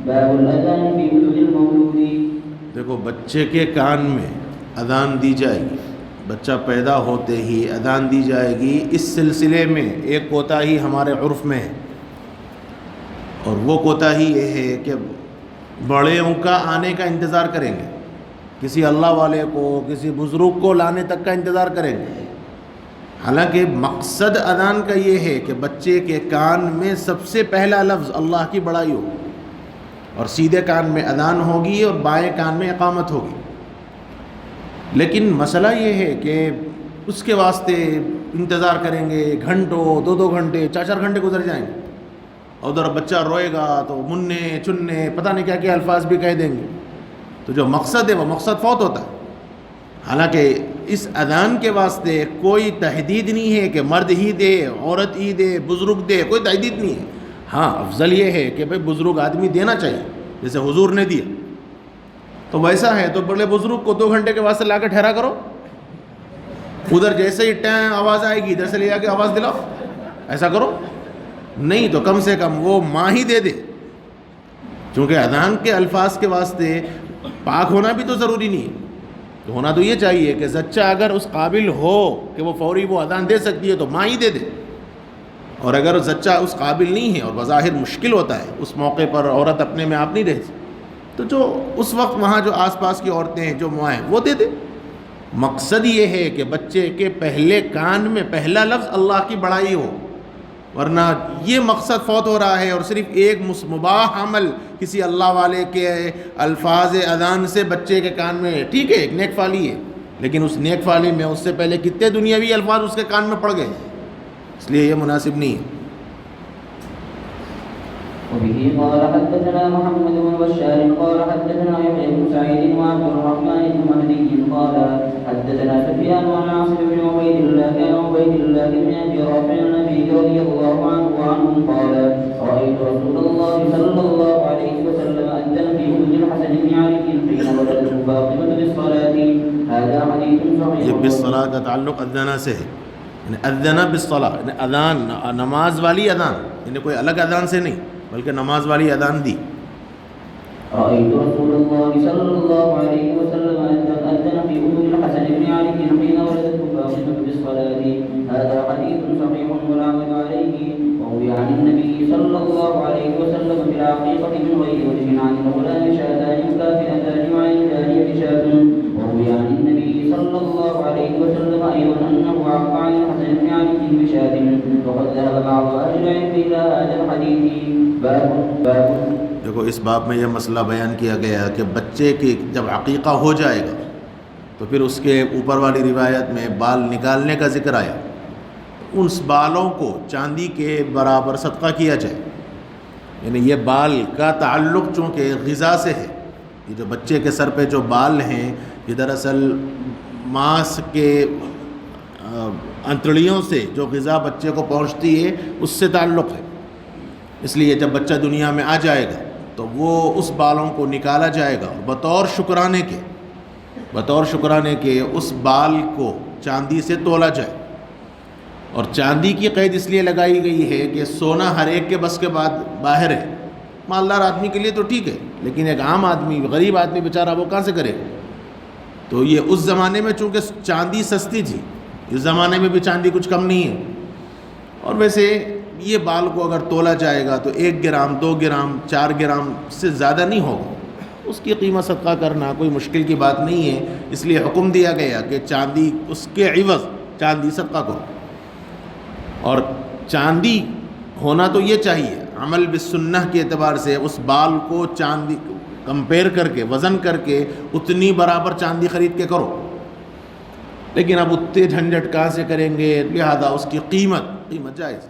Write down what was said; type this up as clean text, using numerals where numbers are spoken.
باب الأذان في ولد المولود. دیکھو بچے کے کان میں اذان دی جائے گی، بچہ پیدا ہوتے ہی اذان دی جائے گی. اس سلسلے میں ایک کوتاہی ہمارے عرف میں ہے، اور وہ کوتاہی یہ ہے کہ بڑےوں کا آنے کا انتظار کریں گے، کسی اللہ والے کو کسی بزرگ کو لانے تک کا انتظار کریں گے. حالانکہ مقصد اذان کا یہ ہے کہ بچے کے کان میں سب سے پہلا لفظ اللہ کی بڑائی ہو، اور سیدھے کان میں اذان ہوگی اور بائیں کان میں اقامت ہوگی. لیکن مسئلہ یہ ہے کہ اس کے واسطے انتظار کریں گے، گھنٹوں 2 گھنٹے 4 گھنٹے گزر جائیں گے، اور ادھر بچہ روئے گا تو مننے چننے پتہ نہیں کیا کیا الفاظ بھی کہہ دیں گے. تو جو مقصد ہے وہ مقصد فوت ہوتا ہے. حالانکہ اس اذان کے واسطے کوئی تحدید نہیں ہے کہ مرد ہی دے، عورت ہی دے، بزرگ دے، کوئی تحدید نہیں ہے. ہاں افضل یہ ہے کہ بھئی بزرگ آدمی دینا چاہیے، جیسے حضور نے دیا. تو ویسا ہے تو بڑے بزرگ کو 2 گھنٹے کے واسطے لا کے ٹھہرا کرو، ادھر جیسے ہی آواز آئے گی ادھر سے لے جا کے آواز دلاؤ، ایسا کرو. نہیں تو کم سے کم وہ ماں ہی دے دے، چونکہ اذان کے الفاظ کے واسطے پاک ہونا بھی تو ضروری نہیں ہے. تو ہونا تو یہ چاہیے کہ زچہ اگر اس قابل ہو کہ وہ فوری وہ اذان دے سکتی ہے تو ماں ہی دے دے. اور اگر زچہ اس قابل نہیں ہے اور بظاہر مشکل ہوتا ہے، اس موقع پر عورت اپنے میں آپ نہیں رہ سکتی، تو جو اس وقت وہاں جو آس پاس کی عورتیں ہیں جو ماں ہیں وہ دے دے. مقصد یہ ہے کہ بچے کے پہلے کان میں پہلا لفظ اللہ کی بڑائی ہو، ورنہ یہ مقصد فوت ہو رہا ہے اور صرف ایک مباح عمل کسی اللہ والے کے الفاظ اذان سے بچے کے کان میں، ٹھیک ہے ایک نیک فالی ہے، لیکن اس نیک فالی میں اس سے پہلے کتنے دنیاوی الفاظ اس کے کان میں پڑ گئے، اس لیے یہ مناسب نہیں ہے. وبه قال حدثنا محمد بن بشار قال حدثنا يحيى بن سعيد وعبد الرحمن بن مهدي قال حدثنا سفيان عن عاصم بن عبيد الله بن ابي رافع النبي رضي الله عنه وعنهم قال رايت رسول الله صلى الله عليه وسلم اذن في مسجد الحسن بن علي حين ولدته فاطمه بالصلاه. هذا حديث صحيح. یہ بالصلاة کا تعلق اذنا سے ہے، یعنی اذنا بالصلاة، یعنی اذان نماز والی اذان، یعنی کوئی الگ اذان سے نہیں بلکہ نماز والی اذان دی. رأيت رسول الله صلى الله عليه وسلم أذن في أذن الحسن بن علي حين ولدته فاطمة بالصلاة. هذا حديث صحيح والعمل عليه. وروي عن النبي صلى الله عليه وسلم في العقيقة من غير وجه عن الغلام شاتان مكافئتان وعن الجارية شاة. وروي عن النبي صلى الله عليه وسلم أيضا أنه عق عن الحسن بن علي بشاة. وقد ذهب بعض أهل العلم إلى هذا الحديث. دیکھو اس باب میں یہ مسئلہ بیان کیا گیا کہ بچے کی جب عقیقہ ہو جائے گا تو پھر اس کے اوپر والی روایت میں بال نکالنے کا ذکر آیا، ان بالوں کو چاندی کے برابر صدقہ کیا جائے. یعنی یہ بال کا تعلق چونکہ غذا سے ہے، یہ جو بچے کے سر پہ جو بال ہیں یہ دراصل ماس کے انتڑیوں سے جو غذا بچے کو پہنچتی ہے اس سے تعلق ہے. اس لیے جب بچہ دنیا میں آ جائے گا تو وہ اس بالوں کو نکالا جائے گا، بطور شکرانے کے اس بال کو چاندی سے تولا جائے. اور چاندی کی قید اس لیے لگائی گئی ہے کہ سونا ہر ایک کے بس کے بعد باہر ہے. مالدار آدمی کے لیے تو ٹھیک ہے، لیکن ایک عام آدمی، غریب آدمی بیچارہ وہ کہاں سے کرے گا؟ تو یہ اس زمانے میں چونکہ چاندی سستی تھی، اس زمانے میں بھی چاندی کچھ کم نہیں ہے. اور ویسے یہ بال کو اگر تولا جائے گا تو 1 گرام 2 گرام 4 گرام سے زیادہ نہیں ہوگا. اس کی قیمت صدقہ کرنا کوئی مشکل کی بات نہیں ہے. اس لیے حکم دیا گیا کہ چاندی اس کے عوض چاندی صدقہ کرو. اور چاندی ہونا تو یہ چاہیے، عمل بالسنہ کے اعتبار سے اس بال کو چاندی کمپیئر کر کے وزن کر کے اتنی برابر چاندی خرید کے کرو. لیکن اب اتنے جھنجھٹ کہاں سے کریں گے، لہذا اس کی قیمت جائز.